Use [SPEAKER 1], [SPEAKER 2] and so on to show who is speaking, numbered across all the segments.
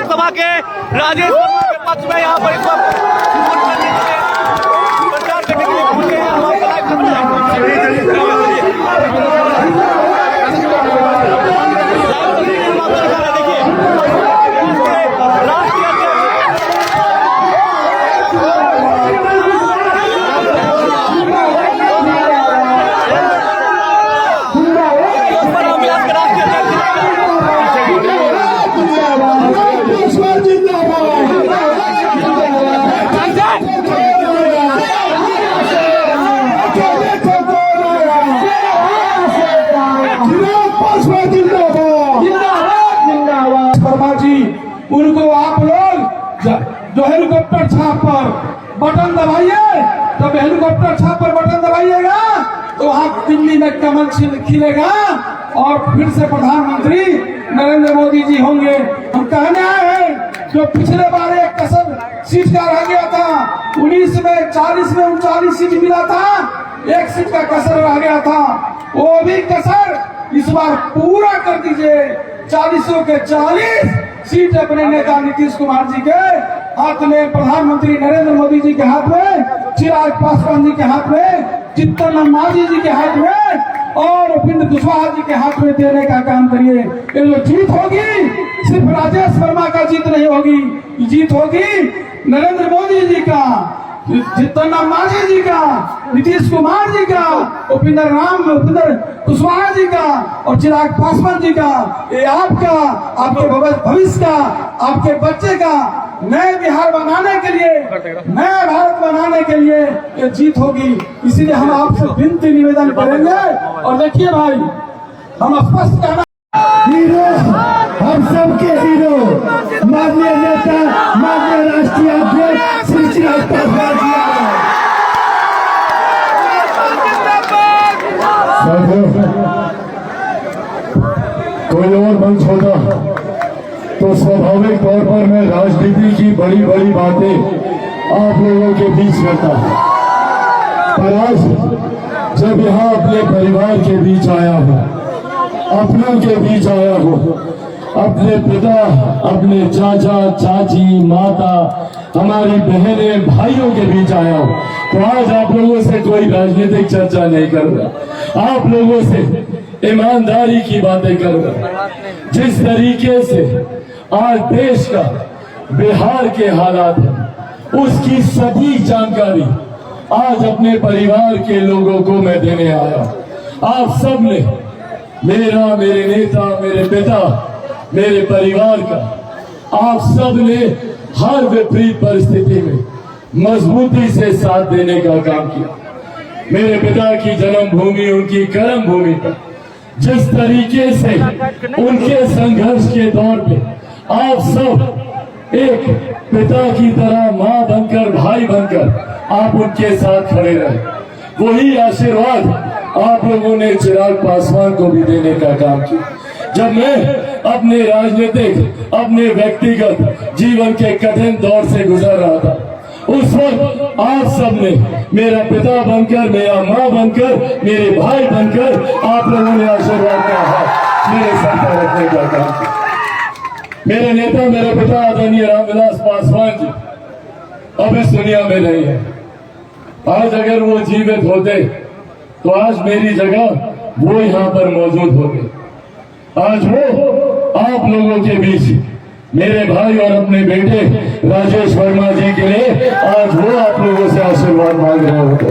[SPEAKER 1] लोकसभा के राजेश वर्मा के पक्ष में यहाँ पर इस वक्त प्रचार करने के लिए पहुंचे हैं। हम आपको लाइव
[SPEAKER 2] उनको आप लोग जो हेलीकॉप्टर छाप पर बटन दबाइए, जब हेलीकॉप्टर छाप पर बटन दबाइएगा तो वहाँ दिल्ली में कमल खिलेगा और फिर से प्रधानमंत्री नरेंद्र मोदी जी होंगे। हम कहने आए हैं जो पिछले बार एक कसर सीट का रह गया था, 19 में 40 में 39 सीट मिला था, एक सीट का कसर रह गया था, वो भी कसर इस बार पूरा कर दीजिए। 40 के 40 सीट अपने नेता नीतीश कुमार जी के हाथ में, प्रधानमंत्री नरेंद्र मोदी जी के हाथ में, चिराग पासवान जी के हाथ में, जीतन मांझी जी के हाथ में और उपेंद्र कुशवाहा जी के हाथ में देने का काम करिए। ये जो जीत होगी सिर्फ राजेश वर्मा का जीत नहीं होगी, जीत होगी नरेंद्र मोदी जी का, जीतन मांझी जी का, नीतीश कुमार जी का, उपेंद्र कुशवाहा जी का और चिराग पासवान जी का। ये आपका, आपके भविष्य का, आपके बच्चे का नए बिहार बनाने के लिए, नया भारत बनाने के लिए ये जीत होगी। इसीलिए हम आपसे विनती निवेदन करेंगे। और देखिए भाई, हम स्पष्ट कहना,
[SPEAKER 3] हीरो, हम सबके हीरो माननीय नेता, माननीय राष्ट्रीय अध्यक्ष श्री चिराग पासवान जी। कोई और मंच होता तो स्वाभाविक तौर पर मैं राजनीति की बड़ी बड़ी बातें आप लोगों के बीच करता, पर आज जब यहाँ अपने परिवार के बीच आया हूँ, अपनों के बीच आया हूँ, अपने पिता, अपने चाचा चाची, माता, हमारी बहनें भाइयों के बीच आया हूँ, तो आज आप लोगों से कोई राजनीतिक चर्चा नहीं कर रहा, आप लोगों से ईमानदारी की बातें कर रहा। जिस तरीके से आज देश का, बिहार के हालात है, उसकी सभी जानकारी आज अपने परिवार के लोगों को मैं देने आया। आप सब ने मेरा, मेरे नेता, मेरे पिता, मेरे परिवार का, आप सब ने हर विपरीत परिस्थिति में मजबूती से साथ देने का काम किया। मेरे पिता की जन्मभूमि, उनकी कर्म भूमि पर जिस तरीके से उनके संघर्ष के दौर पे आप सब एक पिता की तरह, माँ बनकर, भाई बनकर आप उनके साथ खड़े रहे, वही आशीर्वाद आप लोगों ने चिराग पासवान को भी देने का काम किया। जब मैं अपने राजनीतिक, अपने व्यक्तिगत जीवन के कठिन दौर से गुजर रहा था, उस वक्त आप सबने मेरा पिता बनकर, मेरा माँ बनकर, मेरे भाई बनकर आप लोगों ने आशीर्वाद का हाथ मेरे सर पर रखने का काम किया। मेरे नेता, मेरे पिता आदरणीय रामविलास पासवान जी अब इस दुनिया में नहीं है। आज अगर वो जीवित होते तो आज मेरी जगह वो यहाँ पर मौजूद होते। आज वो आप लोगों के बीच मेरे भाई और अपने बेटे राजेश वर्मा जी के लिए आज वो आप लोगों से आशीर्वाद मांग रहे होते,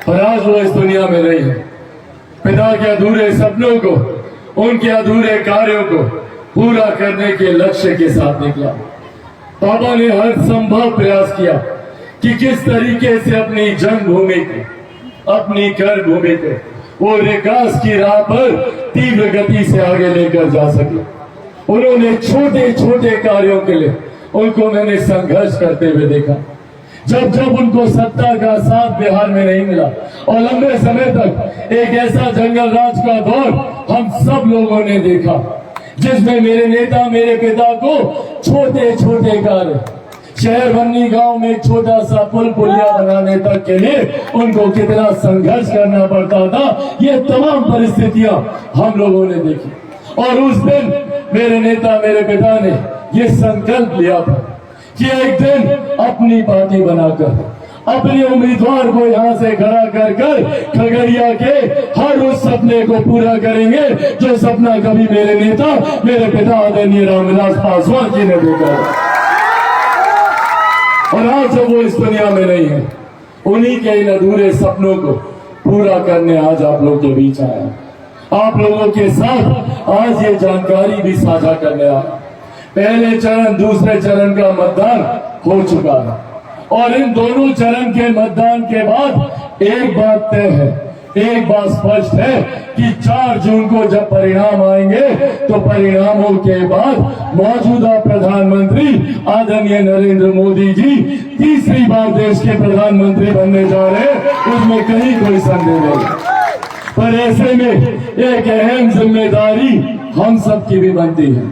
[SPEAKER 3] और आज वो इस दुनिया में नहीं है। पिता के अधूरे सपनों को, उनके अधूरे कार्यों को पूरा करने के लक्ष्य के साथ निकला। पापा ने हर संभव प्रयास किया कि किस तरीके से अपनी जन्मभूमि को, अपनी कर्म भूमि को वो विकास की राह पर तीव्र गति से आगे लेकर जा सके। उन्होंने छोटे छोटे कार्यों के लिए उनको मैंने संघर्ष करते हुए देखा। जब जब उनको सत्ता का साथ बिहार में नहीं मिला और लंबे समय तक एक ऐसा जंगल राज का दौर हम सब लोगों ने देखा, जिसमें मेरे नेता, मेरे पिता को छोटे छोटे कार्य, शहर बन्नी गांव में एक छोटा सा पुल पुलिया बनाने तक के लिए उनको कितना संघर्ष करना पड़ता था, ये तमाम परिस्थितियां हम लोगों ने देखी। और उस दिन मेरे नेता, मेरे पिता ने ये संकल्प लिया था कि एक दिन अपनी पार्टी बनाकर अपने उम्मीदवार को यहाँ से खड़ा कर कर खगड़िया के हर उस सपने को पूरा करेंगे जो सपना कभी मेरे नेता, मेरे पिता आदरणीय रामविलास पासवान जी ने देखा। और आज जब वो इस दुनिया में नहीं है, उन्हीं के इन अधूरे सपनों को पूरा करने आज आप लोगों के बीच आया। आप लोगों के साथ आज ये जानकारी भी साझा करने आया। पहले चरण, दूसरे चरण का मतदान हो चुका है और इन दोनों चरण के मतदान के बाद एक बात तय है, एक बात स्पष्ट है कि 4 जून को जब परिणाम आएंगे तो परिणामों के बाद मौजूदा प्रधानमंत्री आदरणीय नरेंद्र मोदी जी तीसरी बार देश के प्रधानमंत्री बनने जा रहे हैं, उसमें कहीं कोई संदेह नहीं। पर ऐसे में एक अहम जिम्मेदारी हम सबकी भी बनती है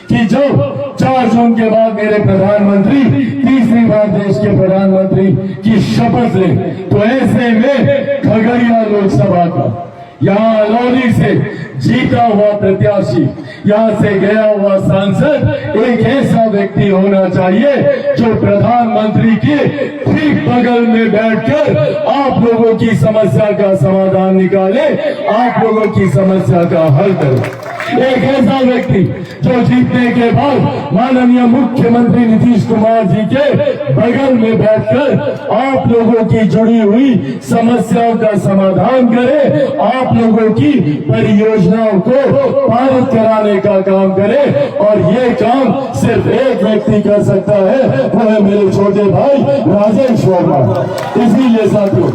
[SPEAKER 3] कि जब 4 जून के बाद मेरे प्रधानमंत्री तीसरी बार देश के प्रधानमंत्री की शपथ लें, तो ऐसे में खगड़िया लोकसभा का यहाँ अलौली से जीता हुआ प्रत्याशी, यहाँ से गया हुआ सांसद एक ऐसा व्यक्ति होना चाहिए जो प्रधानमंत्री के ठीक बगल में बैठकर आप लोगों की समस्या का समाधान निकाले, आप लोगों की समस्या का हल करे। एक ऐसा व्यक्ति जो जीतने के बाद माननीय मुख्यमंत्री नीतीश कुमार जी के बगल में बैठकर आप लोगों की जुड़ी हुई समस्याओं का समाधान करे, आप लोगों की परियोजनाओं को पारित कराने का काम करे। और ये काम सिर्फ एक व्यक्ति कर सकता है, वो है मेरे छोटे भाई राजेश वर्मा। इसीलिए साथियों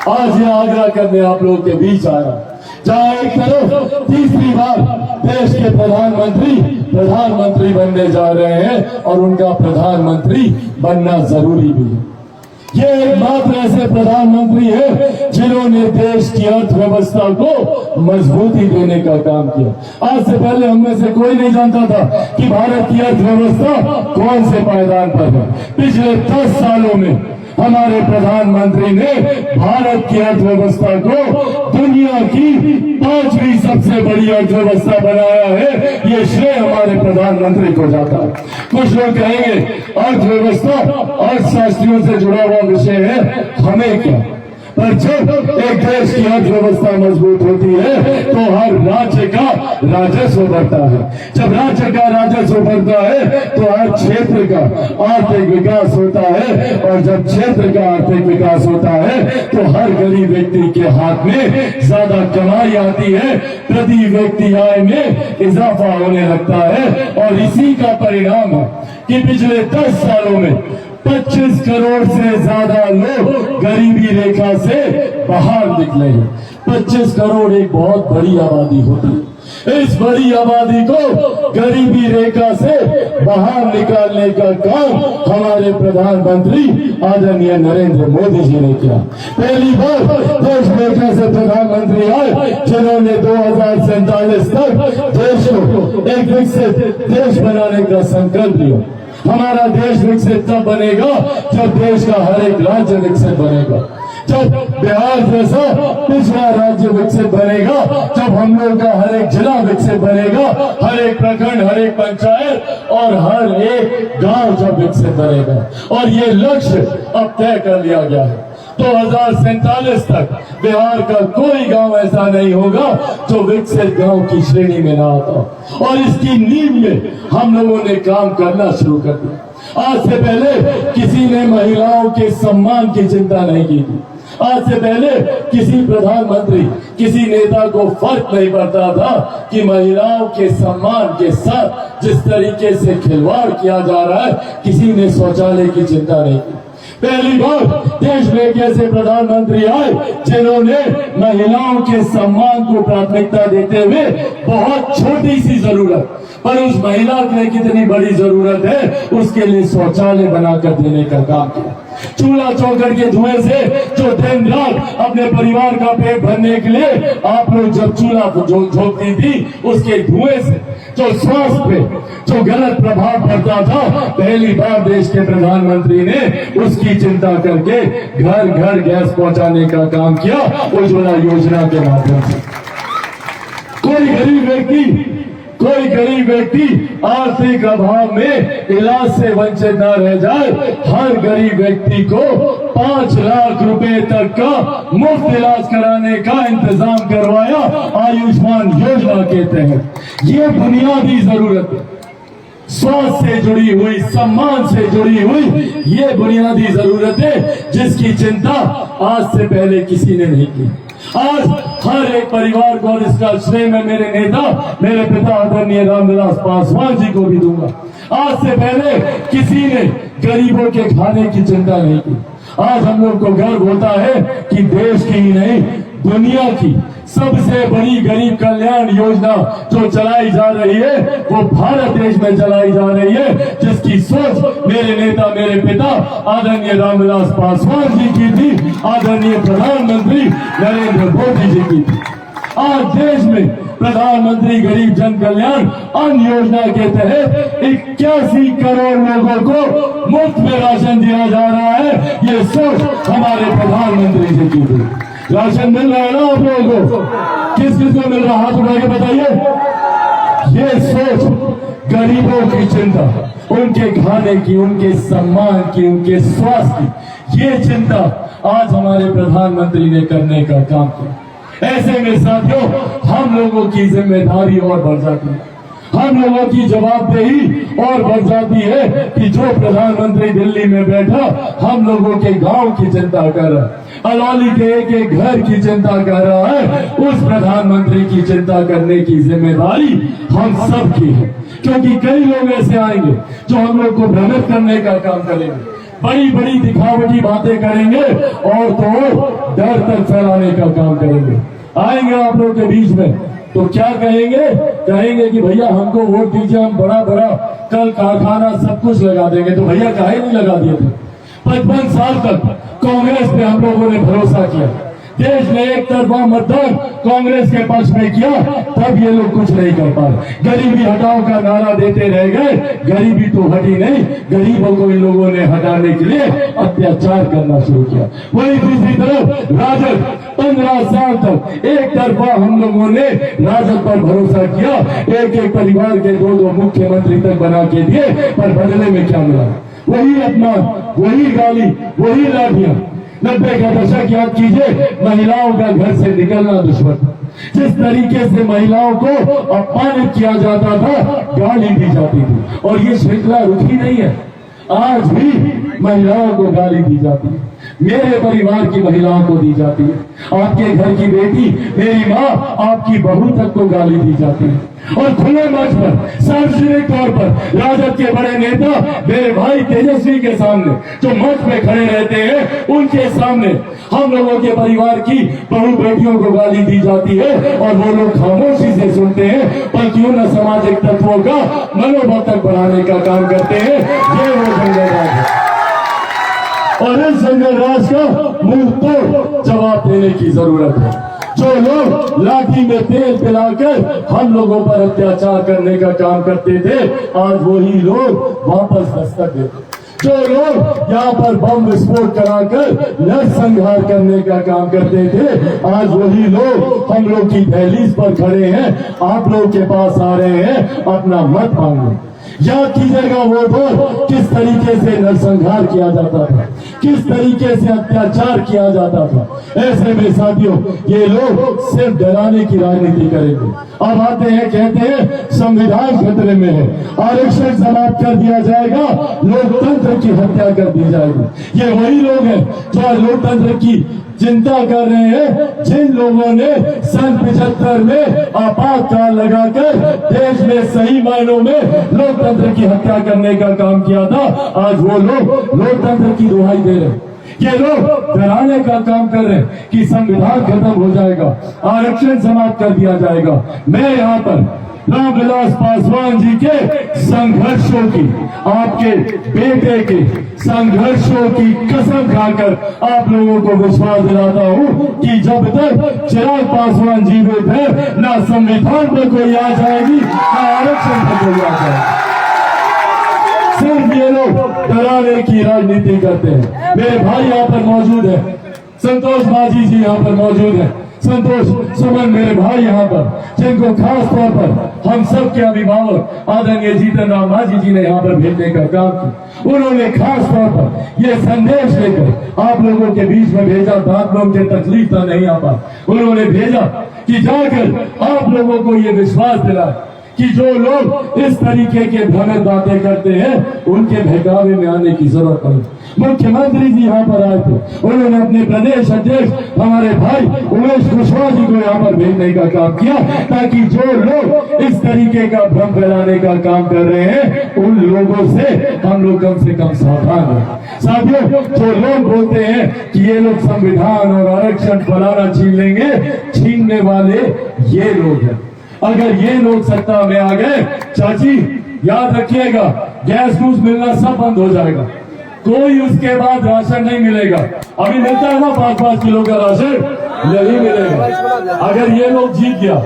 [SPEAKER 3] आज ये आग्रह करने आप लोगों के बीच आया, जहाँ एक तरफ तीसरी बार देश के प्रधानमंत्री बनने जा रहे हैं और उनका प्रधानमंत्री बनना जरूरी भी है। ये एकमात्र ऐसे प्रधानमंत्री है जिन्होंने देश की अर्थव्यवस्था को मजबूती देने का काम किया। आज से पहले हम में से कोई नहीं जानता था कि भारत की अर्थव्यवस्था कौन से पायदान पर है। पिछले 10 सालों में हमारे प्रधानमंत्री ने भारत की अर्थव्यवस्था को दुनिया की 5वीं सबसे बड़ी अर्थव्यवस्था बनाया है। ये श्रेय हमारे प्रधानमंत्री को जाता है। कुछ लोग कहेंगे अर्थव्यवस्था अर्थशास्त्रियों से जुड़ा हुआ विषय है, हमें क्या। पर जब एक देश की अर्थव्यवस्था मजबूत होती है तो हर राज्य का राजस्व बढ़ता है। जब राज्य का राजस्व बढ़ता है तो हर क्षेत्र का आर्थिक विकास होता है और जब क्षेत्र का आर्थिक विकास होता है तो हर गरीब व्यक्ति के हाथ में ज्यादा कमाई आती है, प्रति व्यक्ति आय में इजाफा होने लगता है। और इसी का परिणाम है कि पिछले 10 सालों में 25 करोड़ से ज्यादा लोग गरीबी रेखा से बाहर निकले हैं। 25 करोड़ एक बहुत बड़ी आबादी होती है। इस बड़ी आबादी को गरीबी रेखा से बाहर निकालने का काम हमारे प्रधानमंत्री आदरणीय नरेंद्र मोदी जी ने किया। पहली बार देश में एक ऐसे प्रधानमंत्री आए जिन्होंने 2047 तक देश को एक विकसित देश बनाने का संकल्प लिया। हमारा देश विकसित तब बनेगा जब देश का हर एक राज्य विकसित बनेगा, जब बिहार जैसा पिछड़ा राज्य विकसित बनेगा, जब हम लोग का हर एक जिला विकसित बनेगा, हर एक प्रखंड, हर एक पंचायत और हर एक गांव जब विकसित बनेगा। और ये लक्ष्य अब तय कर लिया गया है। 2047 तक बिहार का कोई गांव ऐसा नहीं होगा जो विकसित गांव की श्रेणी में ना आता। और इसकी नींव में हम लोगों ने काम करना शुरू कर दिया। आज से पहले किसी ने महिलाओं के सम्मान की चिंता नहीं की थी। आज से पहले किसी प्रधानमंत्री, किसी नेता को फर्क नहीं पड़ता था कि महिलाओं के सम्मान के साथ जिस तरीके से खिलवाड़ किया जा रहा है, किसी ने शौचालय की चिंता नहीं की। पहली बार देश में एक ऐसे प्रधानमंत्री आए जिन्होंने महिलाओं के सम्मान को प्राथमिकता देते हुए बहुत छोटी सी जरूरत, पर उस महिला के लिए कितनी बड़ी जरूरत है उसके लिए शौचालय बनाकर देने का काम किया। चूल्हा चौखट के धुएं से जो दिन रात अपने परिवार का पेट भरने के लिए आप लोग जब चूल्हा झोंकती थी, उसके धुएं से जो स्वास्थ्य पे जो गलत प्रभाव पड़ता था, पहली बार देश के प्रधानमंत्री ने उसकी चिंता करके घर घर गैस पहुंचाने का काम किया उज्ज्वला योजना के माध्यम से। कोई गरीब व्यक्ति कोई गरीब व्यक्ति आर्थिक अभाव में इलाज से वंचित न रह जाए। हर गरीब व्यक्ति को 5 लाख रुपए तक का मुफ्त इलाज कराने का इंतजाम करवाया आयुष्मान योजना के तहत। ये बुनियादी जरूरत है, स्वास्थ्य से जुड़ी हुई, सम्मान से जुड़ी हुई ये बुनियादी जरूरत है जिसकी चिंता आज से पहले किसी ने नहीं की। आज हर एक परिवार को, और इसका श्रेय मैं मेरे नेता, मेरे पिता आदरणीय रामविलास पासवान जी को भी दूंगा। आज से पहले किसी ने गरीबों के खाने की चिंता नहीं की। आज हम लोग को गर्व होता है कि देश की ही नहीं, दुनिया की सबसे बड़ी गरीब कल्याण योजना जो चलाई जा रही है वो भारत देश में चलाई जा रही है, जिसकी सोच मेरे नेता, मेरे पिता आदरणीय रामविलास पासवान जी की थी, आदरणीय प्रधानमंत्री नरेंद्र मोदी जी की थी। आज देश में प्रधानमंत्री गरीब जन कल्याण अन्न योजना के तहत 81 करोड़ लोगों को मुफ्त में राशन दिया जा रहा है। ये सोच हमारे प्रधानमंत्री जी की थी। राशन मिल रहा है ना आप लोगों को? किस किस को मिल रहा है? हाथ उठा के बताइए। ये सोच गरीबों की चिंता, उनके खाने की, उनके सम्मान की, उनके स्वास्थ्य की, ये चिंता आज हमारे प्रधानमंत्री ने करने का काम किया। ऐसे में साथियों, हम लोगों की जिम्मेदारी और बढ़ जाती है, हम लोगों की जवाबदेही और बढ़ जाती है कि जो प्रधानमंत्री दिल्ली में बैठा हम लोगों के गांव की चिंता कर रहा है, अलौली के एक घर की चिंता कर रहा है, उस प्रधानमंत्री की चिंता करने की जिम्मेदारी हम सब की है। क्योंकि कई लोग ऐसे आएंगे जो हम लोग को भ्रमित करने का काम करेंगे, बड़ी बड़ी दिखावटी बातें करेंगे और तो डर तक फैलाने का काम करेंगे। आएंगे आप लोग के बीच में तो क्या कहेंगे? कहेंगे कि भैया हमको वोट दीजिए, हम बड़ा बड़ा कल कारखाना सब कुछ लगा देंगे। तो भैया काहे नहीं लगा दिए थे? 55 साल तक कांग्रेस पे हम लोगों ने भरोसा किया, देश में एक तरफा मतदान कांग्रेस के पक्ष में किया, तब ये लोग कुछ नहीं कर पाए। गरीबी हटाओ का नारा देते रह गए, गरीबी तो हटी नहीं, गरीबों को इन लोगों ने हटाने के लिए अत्याचार करना शुरू किया। वही दूसरी तरफ राजद 15 साल तक एक तरफा हम लोगों ने राजद पर भरोसा किया, एक एक परिवार के 2-2 मुख्यमंत्री तक बना के दिए, पर बदले में क्या मिला? वही अपमान, वही गाली, वही लाठियां। 90 का दशक याद कीजिए, महिलाओं का घर से निकलना दुश्मन। जिस तरीके से महिलाओं को अपमानित किया जाता था, गाली दी जाती थी, और ये श्रृंखला रुकी नहीं है। आज भी महिलाओं को गाली दी जाती है, मेरे परिवार की महिलाओं को दी जाती है, आपके घर की बेटी, मेरी माँ, आपकी बहू तक को गाली दी जाती है। और खुले मंच पर, सार्वजनिक तौर पर राजद के बड़े नेता मेरे भाई तेजस्वी के सामने जो मंच पे खड़े रहते हैं, उनके सामने हम लोगों के परिवार की बहू बेटियों को गाली दी जाती है, और वो लोग खामोशी से सुनते हैं, पर क्यों न सामाजिक तत्वों का मनोबल तक बढ़ाने का काम करते हैं। ये वो जंगल राज है, और इस जंगल राज का मुंह तोड़ जवाब देने की जरूरत है। जो लोग लाठी में तेल पिलाकर हम लोगों पर अत्याचार करने का काम करते थे, आज वही लोग वापस दस्तक देते। जो लोग यहाँ पर बम विस्फोट कराकर नरसंहार करने का काम करते थे, आज वही लोग हम लोग की दहलीज पर खड़े हैं, आप लोग के पास आ रहे हैं अपना मत मांगने। याद कीजिएगा वो दौर, किस तरीके से नरसंहार किया जाता था, किस तरीके से अत्याचार किया जाता था। ऐसे में साथियों, ये लोग सिर्फ डराने की राजनीति करेंगे। अब आते हैं, कहते हैं संविधान खतरे में है, आरक्षण समाप्त कर दिया जाएगा, लोकतंत्र की हत्या कर दी जाएगी। ये वही लोग हैं जो आज लोकतंत्र की चिंता कर रहे हैं, जिन लोगों ने सन 75 में आपातकाल लगाकर देश में सही मायनों में लोकतंत्र की हत्या करने का काम किया था। आज वो लोग लोकतंत्र की दुहाई दे रहे हैं, ये लोग डराने का काम कर रहे हैं कि संविधान खत्म हो जाएगा, आरक्षण समाप्त कर दिया जाएगा। मैं यहाँ पर रामविलास पासवान जी के संघर्षों की, आपके बेटे के संघर्षों की कसम खाकर आप लोगों को विश्वास दिलाता हूं कि जब तक चिराग पासवान जीवित है, ना संविधान पर कोई आ जाएगी, ना आरक्षण पर कोई आ जाएगी। सिर्फ ये लोग डराने की राजनीति करते हैं। मेरे भाई यहाँ पर मौजूद है, संतोष माझी जी यहाँ पर मौजूद है, संतोष सुमन मेरे भाई यहाँ पर, जिनको खास तौर पर हम सब के अभिभावक आदरणीय जीतन राम मांझी जी ने यहाँ पर भेजने का काम किया। उन्होंने खास तौर पर ये संदेश लेकर आप लोगों के बीच में भेजा, आप लोगों के तकलीफ था नहीं आ पा, उन्होंने भेजा कि जाकर आप लोगों को ये विश्वास दिलाए कि जो लोग इस तरीके के भ्रमित बातें करते हैं उनके बहकावे में आने की जरूरत नहीं। मुख्यमंत्री जी यहाँ पर आए थे, उन्होंने अपने प्रदेश अध्यक्ष हमारे भाई उमेश कुशवाहा जी को यहाँ पर भेजने का काम किया, ताकि जो लोग इस तरीके का भ्रम फैलाने का काम कर रहे हैं उन लोगों से हम लोग कम से कम सावधान हैं। साथियों, जो लोग बोलते हैं कि ये लोग संविधान और आरक्षण फलाना छीन लेंगे, छीनने वाले ये लोग हैं। अगर ये लोग सत्ता में आ गए, चाची याद रखिएगा, गैस घूस मिलना सब बंद हो जाएगा, कोई उसके बाद राशन नहीं मिलेगा। अभी मिलता है ना 5-5 किलो का राशन, नहीं मिलेगा। अगर ये लोग जीत गया,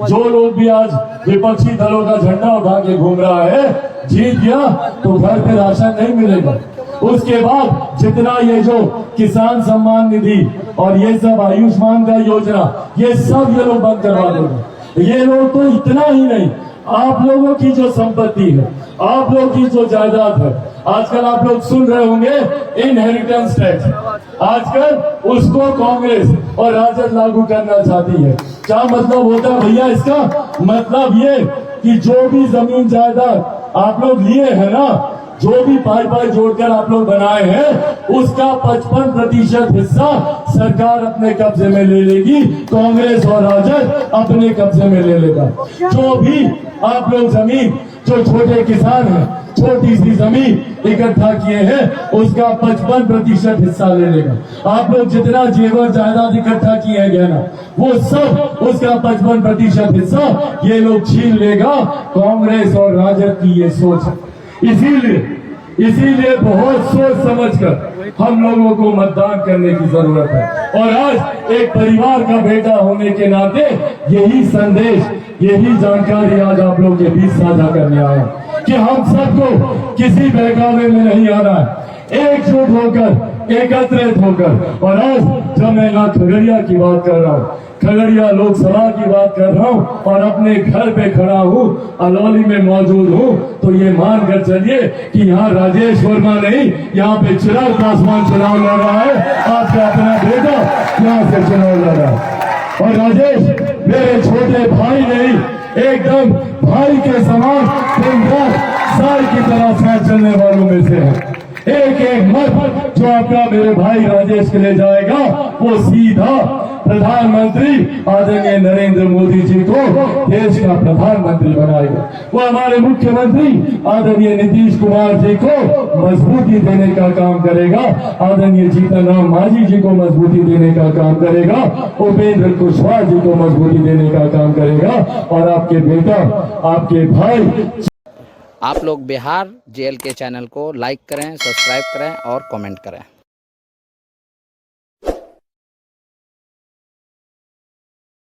[SPEAKER 3] जो लोग भी आज विपक्षी दलों का झंडा उठा के घूम रहा है, जीत गया तो घर पे राशन नहीं मिलेगा। उसके बाद जितना ये जो किसान सम्मान निधि और ये सब आयुष्मान का योजना, ये सब ये लोग बंद करवा देंगे। ये लोग तो इतना ही नहीं, आप लोगों की जो संपत्ति है, आप लोगों की जो जायदाद है, आजकल आप लोग सुन रहे होंगे इनहेरिटेंस टैक्स, आजकल उसको कांग्रेस और राजद लागू करना चाहती है। क्या मतलब होता है भैया इसका? मतलब ये कि जो भी जमीन जायदाद आप लोग लिए हैं ना, जो भी पाई जोड़कर आप लोग बनाए हैं, उसका 55% हिस्सा सरकार अपने कब्जे में ले लेगी, कांग्रेस और राजद अपने कब्जे में ले लेगा। जो भी आप लोग जमीन, जो छोटे किसान हैं, छोटी सी जमीन इकट्ठा किए हैं, उसका 55% हिस्सा ले लेगा। आप लोग जितना जेवर जायदाद इकट्ठा किए हैं ना, वो सब उसका 55% हिस्सा ये लोग छीन लेगा। कांग्रेस और राजद की ये सोच है। इसीलिए बहुत सोच समझकर हम लोगों को मतदान करने की जरूरत है। और आज एक परिवार का बेटा होने के नाते यही संदेश, यही जानकारी आज आप लोगों के बीच साझा करने आया कि हम सबको किसी बहकावे में नहीं आना है, एकजुट होकर, एकत्रित होकर। और आज जब मैं यहाँ खगड़िया की बात कर रहा हूँ, खगड़िया लोकसभा की बात कर रहा हूँ और अपने घर पे खड़ा हूँ, अलौली में मौजूद हूँ, तो ये मान कर चलिए कि यहाँ राजेश वर्मा नहीं, यहाँ पे चिराग पासवान चुनाव लड़ रहा है, आपका अपना बेटा यहाँ से चुनाव लड़ रहा है। और राजेश मेरे छोटे भाई नहीं, एकदम भाई के समान 15 साल की तरह साथ चलने वालों में से है। एक एक मत जो आपका मेरे भाई राजेश के लिए जाएगा, वो सीधा प्रधानमंत्री आदरणीय नरेंद्र मोदी जी को देश का प्रधानमंत्री बनाएगा। वो हमारे मुख्यमंत्री आदरणीय नीतीश कुमार जी को मजबूती देने का काम करेगा, आदरणीय जीतन राम मांझी जी को मजबूती देने का काम करेगा, उपेंद्र कुशवाहा जी को मजबूती देने का काम करेगा। और आपके बेटा, आपके भाई,
[SPEAKER 4] आप लोग बिहार जेएल के चैनल को लाइक करें, सब्सक्राइब करें और कमेंट करें।